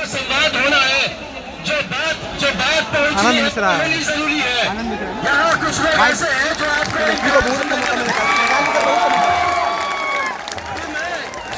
संवाद होना है, जो बात पहुंची है कहनी जरूरी है। यहाँ कुछ लोग ऐसे हैं जो आपको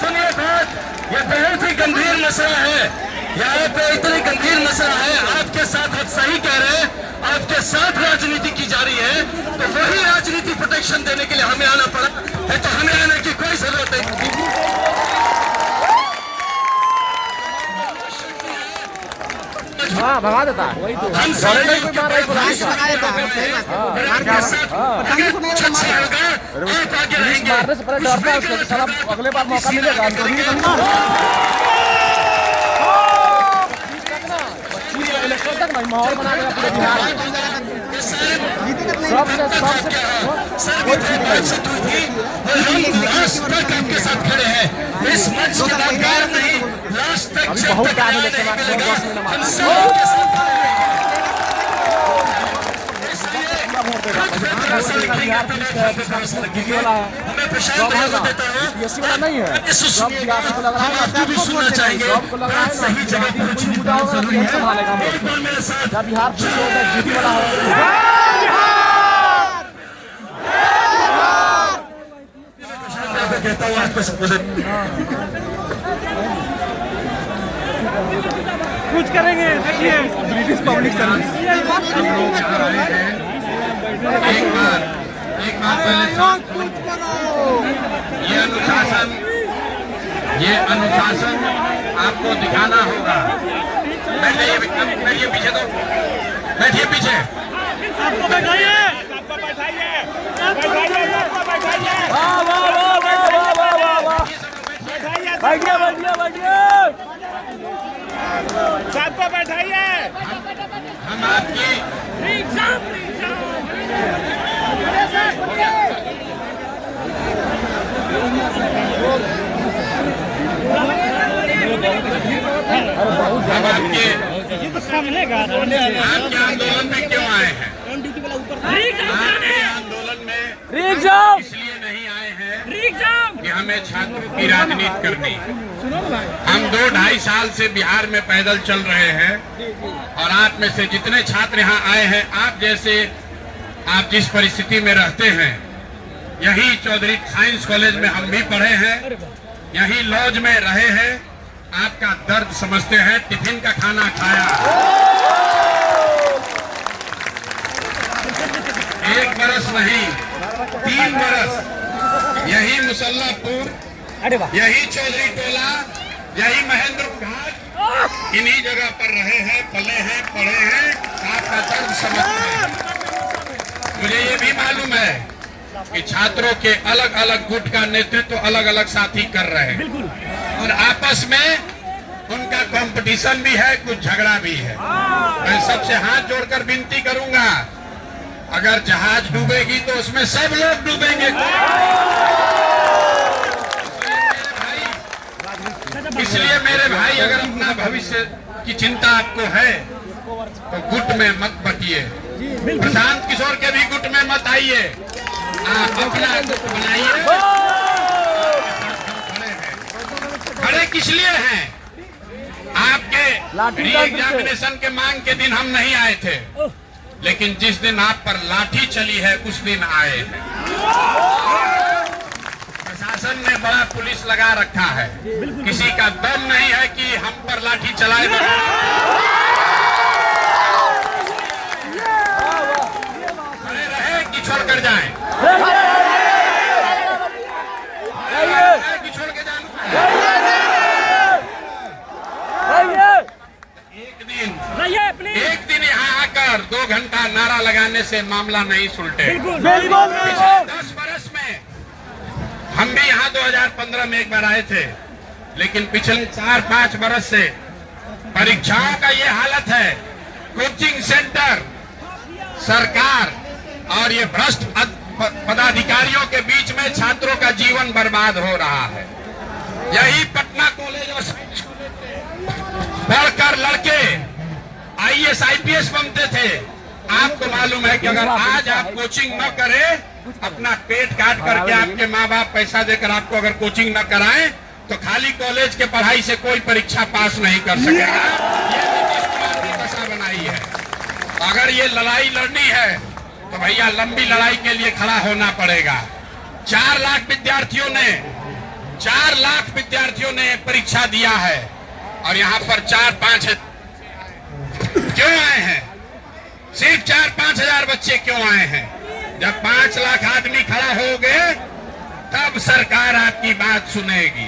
सुनिए बात, ये बहुत ही गंभीर मसला है। यहाँ पे इतनी गंभीर मसला है, आपके साथ आप सही कह रहे हैं, आपके साथ राजनीति की जा रही है, तो वही राजनीति प्रोटेक्शन देने के लिए हमें आना पड़ा है, तो हमें आने की कोई जरूरत नहीं। हाँ भगा देता है, वही तो मारने से पहले डरता है उसको, साला अगले बार मौका मिलेगा इलेक्शन तक नहीं माहौल बना देगा पूरे बिहार में। आपके साथ खड़े हैं इस मंच के अधिकार नहीं, लास्ट तक अभी बहुत टाइम वाला नहीं है, सुनना चाहेंगे सही जगह जब बिहार जीती वाला हो कहता हूँ आपको कुछ करेंगे। देखिए ब्रिटिश पब्लिक सर्विस एक बार ये अनुशासन आपको दिखाना होगा। बैठिए पीछे, तो बैठिए पीछे, सबको बैठाइए, सबको बैठाइए। हम आपकी आपके आंदोलन में क्यों आए हैं? आपके आंदोलन में इसलिए नहीं आए हैं कि हमें छात्रों की राजनीति करनी। हम 2-2.5 साल से बिहार में पैदल चल रहे हैं और आप में से जितने छात्र यहाँ आए हैं, आप जिस परिस्थिति में रहते हैं, यही चौधरी साइंस कॉलेज में हम भी पढ़े हैं, यही लॉज में रहे हैं, आपका दर्द समझते हैं, टिफिन का खाना खाया। 1 बरस नहीं, 3 बरस यही मुसल्लापुर, यही चौधरी टोला, यही महेंद्र घाट, इन्हीं जगह पर रहे हैं, पले हैं, पढ़े हैं, आपका दर्द समझते हैं। मुझे ये भी मालूम है कि छात्रों के अलग अलग गुट का नेतृत्व अलग अलग साथी कर रहे हैं और आपस में उनका कंपटीशन भी है, कुछ झगड़ा भी है। मैं सबसे हाथ जोड़कर विनती करूंगा, अगर जहाज डूबेगी तो उसमें सब लोग डूबेंगे। इसलिए मेरे भाई, अगर अपना भविष्य की चिंता आपको है तो गुट में मत बटिए, प्रशांत किशोर के भी गुट में मत आइए, आप अपना गुट बनाइए। खड़े किस लिए हैं? आपके री एग्जामिनेशन के मांग के दिन हम नहीं आए थे, लेकिन जिस दिन आप पर लाठी चली है उस दिन आए हैं। प्रशासन ने बड़ा पुलिस लगा रखा है, किसी का दम नहीं है कि हम पर लाठी चलाए। खड़े रहे कि छोड़ कर जाए, कि छोड़ के जाए। एक दिन यहाँ आकर 2 घंटा नारा लगाने से मामला नहीं सुलटे। 10 बरस में हम भी यहाँ 2015 में एक बार आए थे, लेकिन पिछले 4-5 बरस से परीक्षाओं का ये हालत है। कोचिंग सेंटर, सरकार और ये भ्रष्ट पदाधिकारियों के बीच में छात्रों का जीवन बर्बाद हो रहा है। यही पटना कॉलेज और साइंस पढ़कर लड़के IAS IPS बनते थे। आपको मालूम है कि अगर आज आप कोचिंग न करें, अपना पेट काट करके आपके माँ बाप पैसा देकर आपको अगर कोचिंग न कराएं, तो खाली कॉलेज के पढ़ाई से कोई परीक्षा पास नहीं कर सकेगा। ये नीतीश कुमार की दशा बनाई है। अगर ये लड़ाई लड़नी है तो भैया लंबी लड़ाई के लिए खड़ा होना पड़ेगा। 4 लाख विद्यार्थियों ने परीक्षा दिया है और यहाँ पर 4-5 क्यों आए हैं? सिर्फ 4-5 हजार बच्चे क्यों आए हैं? जब 5 लाख आदमी खड़ा हो गए तब सरकार आपकी बात सुनेगी।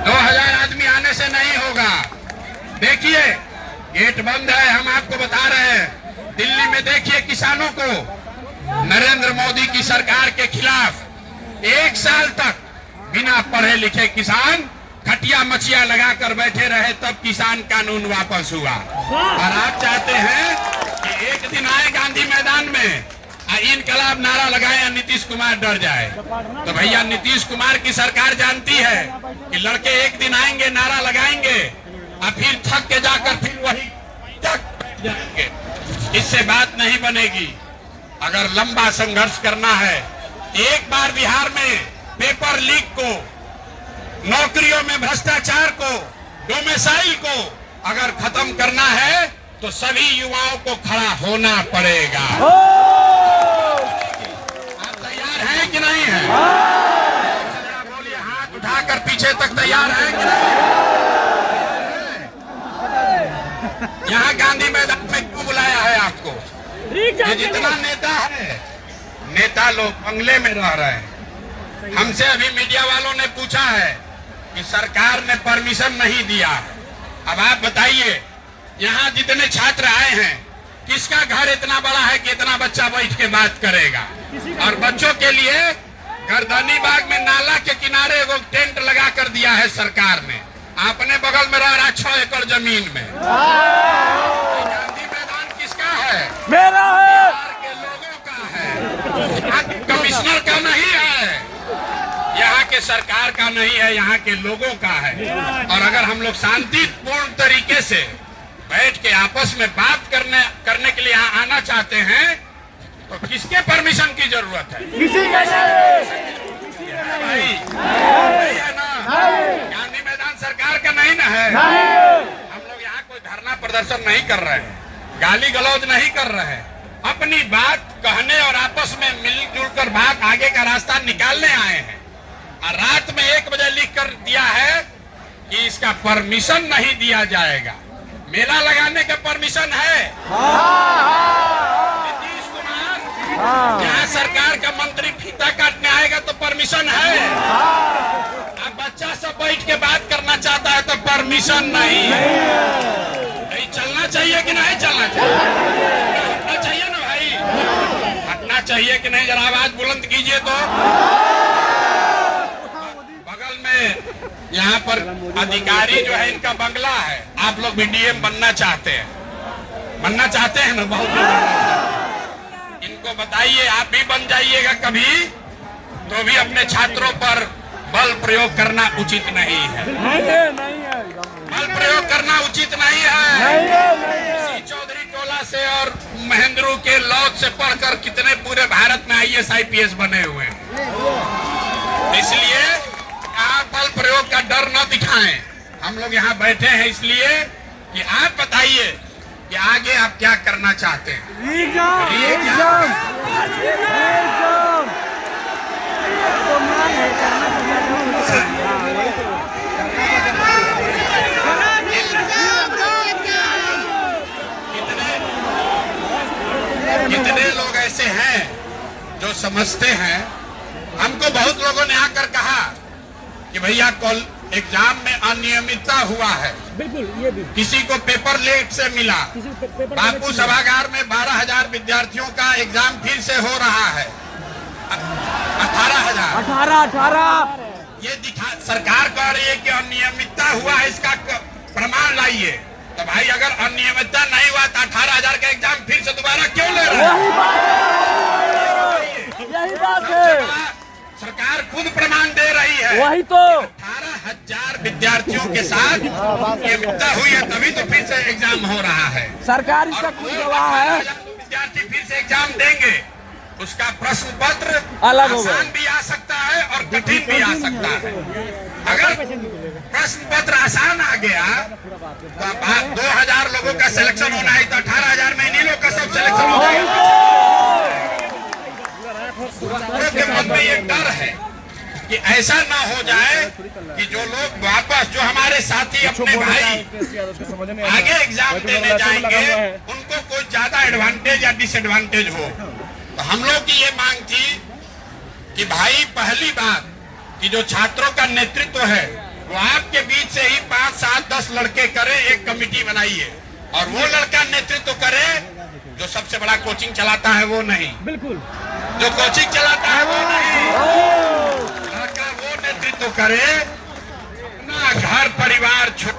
2000 आदमी आने से नहीं होगा। देखिए गेट बंद है, हम आपको बता रहे हैं। दिल्ली में देखिए किसानों को नरेंद्र मोदी की सरकार के खिलाफ 1 साल तक बिना पढ़े लिखे किसान खटिया मचिया लगाकर बैठे रहे, तब किसान कानून वापस हुआ। और आप चाहते हैं कि एक दिन आए गांधी मैदान में इनकलाब नारा लगाए नीतीश कुमार डर जाए। तो भैया नीतीश कुमार की सरकार जानती है कि लड़के एक दिन आएंगे, नारा लगाएंगे और फिर थक के जाकर फिर वही तक जाएंगे। इससे बात नहीं बनेगी। अगर लंबा संघर्ष करना है, एक बार बिहार में पेपर लीक को, नौकरियों में भ्रष्टाचार को, डोमेसाइल को अगर खत्म करना है तो सभी युवाओं को खड़ा होना पड़ेगा। आप तैयार हैं कि नहीं है? बोलिए, हाथ उठाकर पीछे तक तैयार हैं कि नहीं? यहाँ गांधी मैदान में क्यों बुलाया है आपको? ये जितना नेता है, नेता लोग बंगले में रह रहे हैं। हमसे अभी मीडिया वालों ने पूछा है कि सरकार ने परमिशन नहीं दिया। अब आप बताइए, यहाँ जितने छात्र आए हैं, किसका घर इतना बड़ा है कि इतना बच्चा बैठ के बात करेगा? और बच्चों के लिए गर्दनी बाग में नाला के किनारे वो टेंट लगा कर दिया है सरकार ने। अपने बगल में रह रहा 6 एकड़ जमीन में। गांधी मैदान किसका है? मेरा है, बिहार के लोगों का है, कमिश्नर का नहीं है, यहाँ के सरकार का नहीं है, यहाँ के लोगों का है। और अगर हम लोग शांतिपूर्ण तरीके से बैठ के आपस में बात करने के लिए यहाँ आना चाहते हैं तो किसके परमिशन की जरूरत है? किसी का भाई है ना? गांधी मैदान सरकार का नहीं ना है। हम लोग यहाँ कोई धरना प्रदर्शन नहीं कर रहे हैं, गाली गलौज नहीं कर रहे हैं। अपनी बात कहने और आपस में मिलजुल कर बात आगे का रास्ता निकालने आए हैं। और रात में 1 बजे लिख कर दिया है कि इसका परमिशन नहीं दिया जाएगा। मेला लगाने का परमिशन है? नीतीश कुमार यहाँ सरकार का मंत्री फीता काटने आएगा तो परमिशन है। अब बच्चा सब बैठ के बात करना चाहता है तो परमिशन नहीं है। नहीं चलना चाहिए कि नहीं चलना चाहिए? हटना चाहिए ना भाई, हटना चाहिए कि नहीं? जरा आवाज बुलंद कीजिए। तो बगल में यहाँ पर अधिकारी जो है, इनका बंगला है। आप लोग भी डीएम बनना चाहते हैं ना? बहुत लोग। इनको बताइए, आप भी बन जाइएगा कभी, तो भी अपने छात्रों पर बल प्रयोग करना उचित नहीं है। बल प्रयोग करना उचित नहीं है। चौधरी टोला से और महेंद्रू के लॉज से पढ़कर कितने पूरे भारत में IAS IPS बने हुए हैं। इसलिए आप बल प्रयोग का डर न दिखाएं। हम लोग यहाँ बैठे हैं इसलिए कि आप बताइए कि आगे आप क्या करना चाहते हैं। कितने लोग ऐसे हैं जो समझते हैं। हमको बहुत लोगों ने आकर कहा कि भैया कल एग्जाम में अनियमितता हुआ है। बिल्कुल, ये भी किसी को पेपर लेट से मिला। बापू सभागार में 12,000 विद्यार्थियों का एग्जाम फिर से हो रहा है। 18,000 ये दिखा, सरकार कह रही है कि अनियमितता हुआ है, इसका प्रमाण लाइए। तो भाई अगर अनियमितता नहीं हुआ तो 18,000 का एग्जाम फिर से दोबारा क्यों ले रहे हैं? यही बात है, सरकार खुद प्रमाण दे रही है। वही तो 18,000 विद्यार्थियों के साथ अनियमितता हुई है, तभी तो फिर से एग्जाम हो रहा है। सरकार इसका खुद गवाह है। विद्यार्थी फिर से एग्जाम देंगे उसका प्रश्न पत्र अलग होगा। आसान भी आ सकता है और कठिन भी आ सकता है। अगर प्रश्न पत्र आसान आ गया तो 2000 लोगों का सिलेक्शन होना है, तो 18,000 में इन्हीं लोग का सब सिलेक्शन हो जाएगा। के मन में ये डर है कि ऐसा ना हो जाए कि जो लोग वापस, जो हमारे साथी अपने भाई आगे एग्जाम देने जाएंगे, उनको कोई ज्यादा एडवांटेज या डिसएडवांटेज हो। तो हम लोग की ये मांग थी कि भाई पहली बात कि जो छात्रों का नेतृत्व है वो आपके बीच से ही 5, 7, 10 लड़के करे, एक कमेटी बनाइए और वो लड़का नेतृत्व करे। जो सबसे बड़ा कोचिंग चलाता है वो नहीं, बिल्कुल जो कोचिंग चलाता है वो नहीं, लड़का वो नेतृत्व करे। अपना घर परिवार छोड़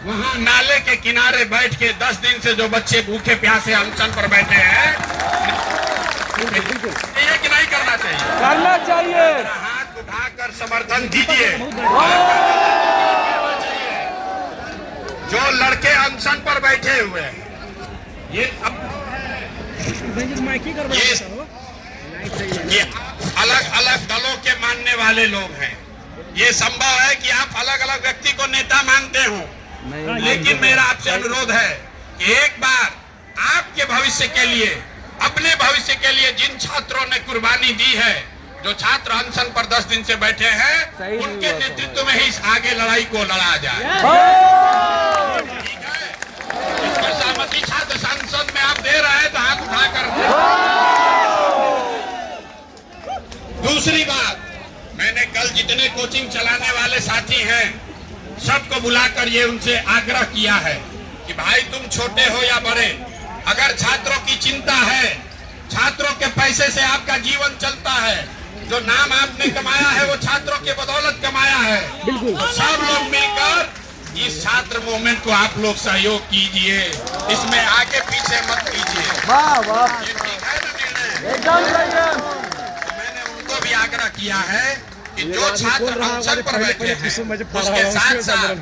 वहाँ नाले के किनारे बैठ के 10 दिन से जो बच्चे भूखे प्यासे अनशन पर बैठे हैं, ये कि नहीं करना चाहिए? करना चाहिए। हाथ उठाकर समर्थन दीजिए। जो लड़के अनशन पर बैठे हुए हैं, ये अलग अलग दलों के मानने वाले लोग हैं। ये संभव है कि आप अलग अलग व्यक्ति को नेता मानते हो, लेकिन मेरा आपसे अनुरोध है कि एक बार आपके भविष्य के लिए, अपने भविष्य के लिए जिन छात्रों ने कुर्बानी दी है, जो छात्र अनशन पर 10 दिन से बैठे हैं, उनके नेतृत्व में ही आगे लड़ाई को लड़ा जाए। ठीक है, इस पर सहमति छात्र संसद में आप दे रहे हैं तो हाथ उठाकर। दूसरी बात, मैंने कल जितने कोचिंग चलाने वाले साथी हैं सबको बुलाकर ये उनसे आग्रह किया है कि भाई तुम छोटे हो या बड़े, अगर छात्रों की चिंता है, छात्रों के पैसे से आपका जीवन चलता है, जो नाम आपने कमाया है वो छात्रों के बदौलत कमाया है, तो सब लोग मिलकर इस छात्र मूवमेंट को आप लोग सहयोग कीजिए, इसमें आगे पीछे मत कीजिए। ये ठीक है ना निर्णय? मैंने उनको भी आग्रह किया है कि जो छात्र अनशन पर बैठे हैं, उसके साथ साथ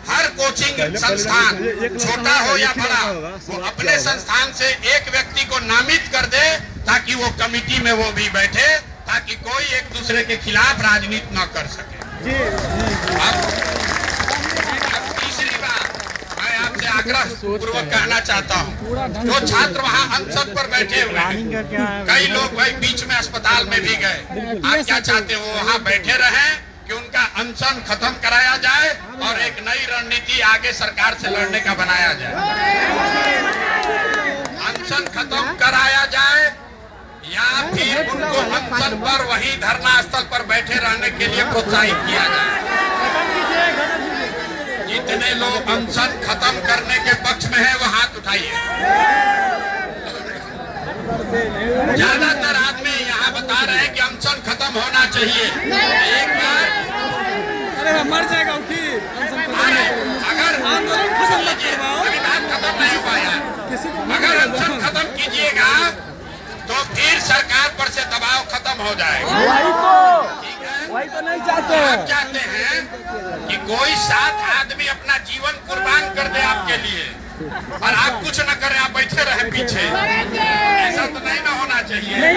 हर कोचिंग संस्थान छोटा हो या बड़ा, वो अपने संस्थान से एक व्यक्ति को नामित कर दे ताकि वो कमेटी में वो भी बैठे, ताकि कोई एक दूसरे के खिलाफ राजनीति न कर सके। अब तीसरी बात मैं आपसे आग्रह पूर्वक कहना चाहता हूँ, जो छात्र वहाँ अनशन पर बैठे हुए हैं, कई लोग भाई बीच में अस्पताल में भी गए, आप क्या चाहते हो वहाँ बैठे रहें कि उनका अनशन खत्म कराया जाए और एक नई रणनीति आगे सरकार से लड़ने का बनाया जाए? अनशन खत्म कराया जाए या फिर उनको अनशन पर वही धरना स्थल पर बैठे रहने के लिए प्रोत्साहित किया जाए? जितने लोग अनशन खत्म करने के पक्ष में है वो हाथ उठाइए। ज्यादातर आदमी यहाँ बता रहे हैं कि अनशन खत्म होना चाहिए। एक बार अरे मर जाएगा अगर अभी बात खत्म नहीं हो पाया, अगर अनशन खत्म कीजिएगा तो फिर सरकार पर से दबाव खत्म हो जाएगा। वही तो नहीं चाहते हैं। आप चाहते हैं कि कोई 7 आदमी अपना जीवन कुर्बान कर दे आपके लिए और आप कुछ न करें, आप बैठे रहे पीछे। ऐसा तो नहीं ना होना चाहिए।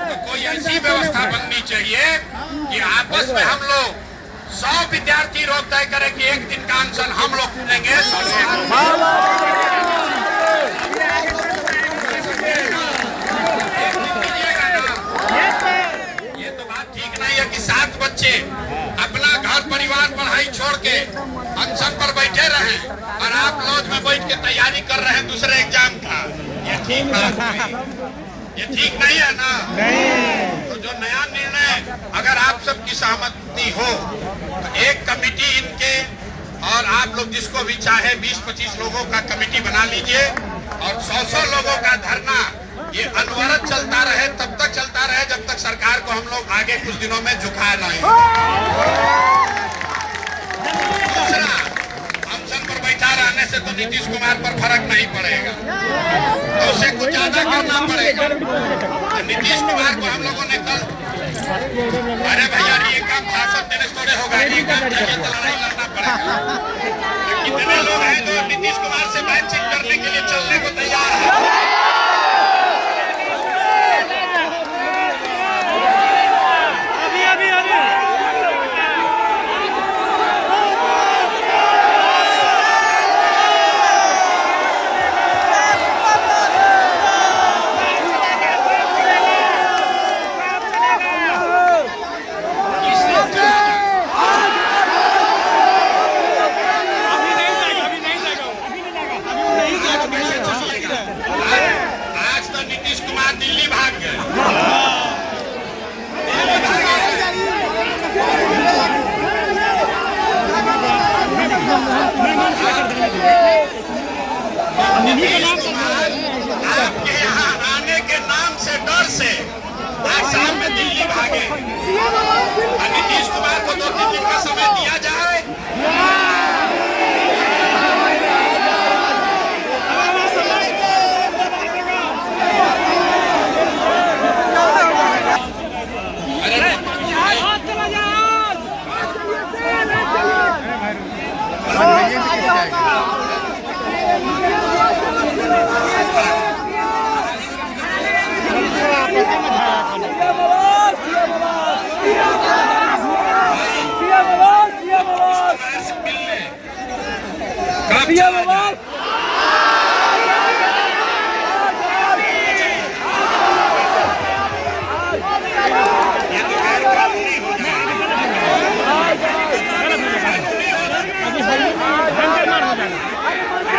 तो कोई ऐसी व्यवस्था बननी चाहिए कि आपस में हम लोग 100 विद्यार्थी रोक तय करें कि एक दिन का अनशन हम लोग लेंगे। ये तो बात ठीक नहीं है कि 7 बच्चे अपना घर परिवार पढ़ाई छोड़ के अनशन पर बैठे रहे और आप लॉज में बैठ के तैयारी कर रहे हैं दूसरे एग्जाम का। ये ठीक बात नहीं, ये ठीक नहीं है ना। तो जो नया निर्णय अगर आप सबकी सहमति हो तो एक कमेटी इनके और आप लोग जिसको भी चाहे 20-25 लोगों का कमेटी बना लीजिए और 100 लोगों का धरना ये अनवरत चलता रहे, तब तक चलता रहे जब तक सरकार को हम लोग आगे कुछ दिनों में झुका नहीं। दूसरा, अनशन पर बैठा रहने से तो नीतीश कुमार पर फर्क नहीं पड़ेगा, तो उसे कुछ ज्यादा करना पड़ेगा। तो नीतीश कुमार को हम लोगों ने कल, अरे भैया ये काम भाषण देने थोड़े होगा, ये काम चाहिए तो लड़ाई लड़ना पड़ेगा। कितने लोग हैं जो नीतीश कुमार से बातचीत करने के लिए चलने को तैयार है? आगे। नीतीश कुमार को 2-3 दिन का समय दिया जाए। कब चला जाए?